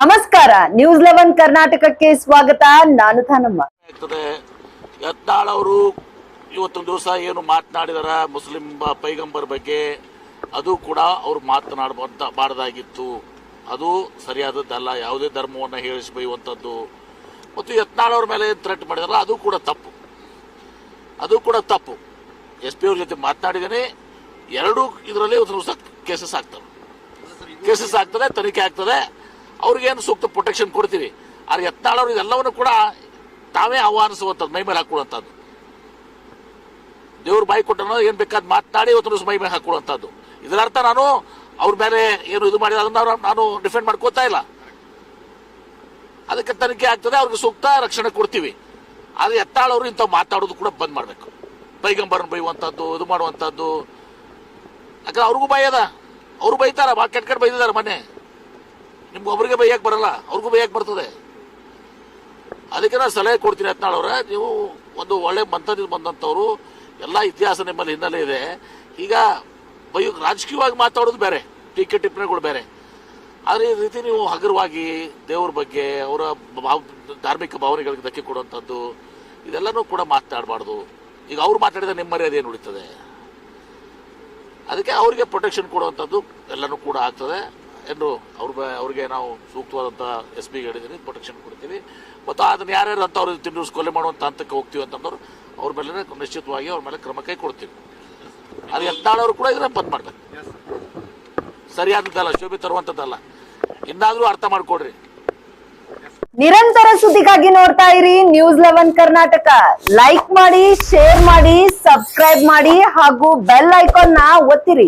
ನಮಸ್ಕಾರ, ನ್ಯೂಸ್ 11 ಕರ್ನಾಟಕಕ್ಕೆ ಸ್ವಾಗತ. ನಾನು ತಾನಮ್ಮ. ಯತ್ನಾಳ್ ಅವರು ಇವತ್ತೊಂದು ದಿವಸ ಏನು ಮಾತನಾಡಿದಾರ ಮುಸ್ಲಿಂ ಪೈಗಂಬರ್ ಬಗ್ಗೆ, ಅದು ಕೂಡ ಅವ್ರು ಮಾತನಾಡಬಾರ್ದಾಗಿತ್ತು. ಅದು ಸರಿಯಾದದ್ದಲ್ಲ. ಯಾವುದೇ ಧರ್ಮವನ್ನು ಹೇಳಿಸಿ ಬೈಯುವಂಥದ್ದು ಮತ್ತು ಯತ್ನಾಳ್ ಅವ್ರ ಮೇಲೆ ಥ್ರೆಟ್ ಮಾಡಿದಾರಲ್ಲ, ಅದು ಕೂಡ ತಪ್ಪು. SP ಅವ್ರ ಜೊತೆ ಮಾತನಾಡಿದ್ದೇನೆ. ಎರಡೂ ಇದರಲ್ಲಿ ಒಂದು ದಿವಸ ಕೇಸಸ್ ಆಗ್ತದೆ, ತನಿಖೆ ಆಗ್ತದೆ. ಅವ್ರಿಗೇನು ಸೂಕ್ತ ಪ್ರೊಟೆಕ್ಷನ್ ಕೊಡ್ತೀವಿ. ಆದ್ರೆ ಯತ್ನಾಳ್ ಅವರು ಇದೆಲ್ಲವನ್ನು ಕೂಡ ತಾವೇ ಆಹ್ವಾನಿಸುವಂಥದ್ದು, ಮೈ ಮೇಲೆ ಹಾಕೊಳ್ಳುವಂಥದ್ದು. ದೇವ್ರ ಬಾಯಿ ಕೊಟ್ಟನೋ ಏನ್ ಬೇಕಾದ್ ಮಾತನಾಡಿ ಇವತ್ತು ದಿವಸ ಮೈ ಮೇಲೆ ಹಾಕೊಳ್ಳುವಂಥದ್ದು. ಇದರ ಅರ್ಥ ನಾನು ಅವ್ರ ಮೇಲೆ ಏನು ಇದು ಮಾಡಿದ ಅದನ್ನ ನಾನು ಡಿಫೆಂಡ್ ಮಾಡ್ಕೋತಾ ಇಲ್ಲ. ಅದಕ್ಕೆ ತನಿಖೆ ಆಗ್ತದೆ, ಅವ್ರಿಗೆ ಸೂಕ್ತ ರಕ್ಷಣೆ ಕೊಡ್ತೀವಿ. ಆದ್ರೆ ಯತ್ನಾಳ್ ಅವರು ಇಂಥ ಮಾತಾಡೋದು ಕೂಡ ಬಂದ್ ಮಾಡಬೇಕು. ಪೈಗಂಬರನ್ನು ಬೈಯುವಂಥದ್ದು, ಇದು ಮಾಡುವಂಥದ್ದು. ಯಾಕಂದ್ರೆ ಅವ್ರಿಗೂ ಭಯ ಅದ, ಅವ್ರು ಬೈತಾರ, ಭಾಳ ಕೆಟ್ಟ ಬೈದಿದ್ದಾರೆ. ಮೊನ್ನೆ ನಿಮ್ಗೆ ಒಬ್ಬರಿಗೆ ಬೈಯಕ್ಕೆ ಬರಲ್ಲ, ಅವ್ರಿಗೂ ಬೈಯಕ್ಕೆ ಬರ್ತದೆ. ಅದಕ್ಕೆ ನಾನು ಸಲಹೆ ಕೊಡ್ತೀನಿ ಯತ್ನಾಳ್ ಅವರ, ನೀವು ಒಂದು ಒಳ್ಳೆ ಮಂತದಿಂದ ಬಂದಂಥವ್ರು, ಎಲ್ಲ ಇತಿಹಾಸ ನಿಮ್ಮಲ್ಲಿ ಹಿನ್ನೆಲೆ ಇದೆ. ಈಗ ರಾಜಕೀಯವಾಗಿ ಮಾತಾಡೋದು ಬೇರೆ, ಟೀಕೆ ಟಿಪ್ಪಣಿಗಳು ಬೇರೆ. ಆದರೆ ಈ ರೀತಿ ನೀವು ಹಗುರವಾಗಿ ದೇವ್ರ ಬಗ್ಗೆ, ಅವರ ಧಾರ್ಮಿಕ ಭಾವನೆಗಳಿಗೆ ಧಕ್ಕೆ ಕೊಡುವಂಥದ್ದು, ಇದೆಲ್ಲನೂ ಕೂಡ ಮಾತನಾಡಬಾರ್ದು. ಈಗ ಅವ್ರು ಮಾತಾಡಿದ ನಿಮ್ಮ ಮರ್ಯಾದೆ ಏನು ಉಳಿತದೆ? ಅದಕ್ಕೆ ಅವರಿಗೆ ಪ್ರೊಟೆಕ್ಷನ್ ಕೊಡುವಂಥದ್ದು ಎಲ್ಲನೂ ಕೂಡ ಆಗ್ತದೆ. ಎಂದು ಅವ್ರಿಗೆ ನಾವು ಸೂಕ್ತವಾದಂಥ SP ಹೇಳಿದ್ದೀನಿ, ಪ್ರೊಟೆಕ್ಷನ್ ಕೊಡ್ತೀವಿ. ಮತ್ತು ಅದನ್ನು ಯಾರ್ಯಾರು ಅಂತ ಅವ್ರಿಗೆ ತಿಂದು ಕೊಲೆ ಮಾಡುವಂಥ ಹಂತಕ್ಕೆ ಹೋಗ್ತೀವಿ ಅಂತಂದವ್ರು ಅವ್ರ ಮೇಲೆ ನಿಶ್ಚಿತವಾಗಿ ಅವ್ರ ಮೇಲೆ ಕ್ರಮ ಕೈ ಕೊಡ್ತೀವಿ. ಅದು ಯತ್ನಾಳ್ ಅವರು ಕೂಡ ಇದನ್ನ ಬಂದ್ ಮಾಡ್ಬೇಕು. ಸರಿಯಾದದ್ದಲ್ಲ, ಶೋಭೆ ತರುವಂಥದ್ದಲ್ಲ. ಇನ್ನಾದ್ರೂ ಅರ್ಥ ಮಾಡ್ಕೊಡ್ರಿ. ನಿರಂತರ ಸುದ್ದಿಗಾಗಿ ನೋಡ್ತಾ ಇರಿ ನ್ಯೂಸ್ 11 ಕರ್ನಾಟಕ. ಲೈಕ್ ಮಾಡಿ, ಶೇರ್ ಮಾಡಿ, ಸಬ್ಸ್ಕ್ರೈಬ್ ಮಾಡಿ ಹಾಗೂ ಬೆಲ್ ಐಕಾನ್ ನ ಒತ್ತಿರಿ.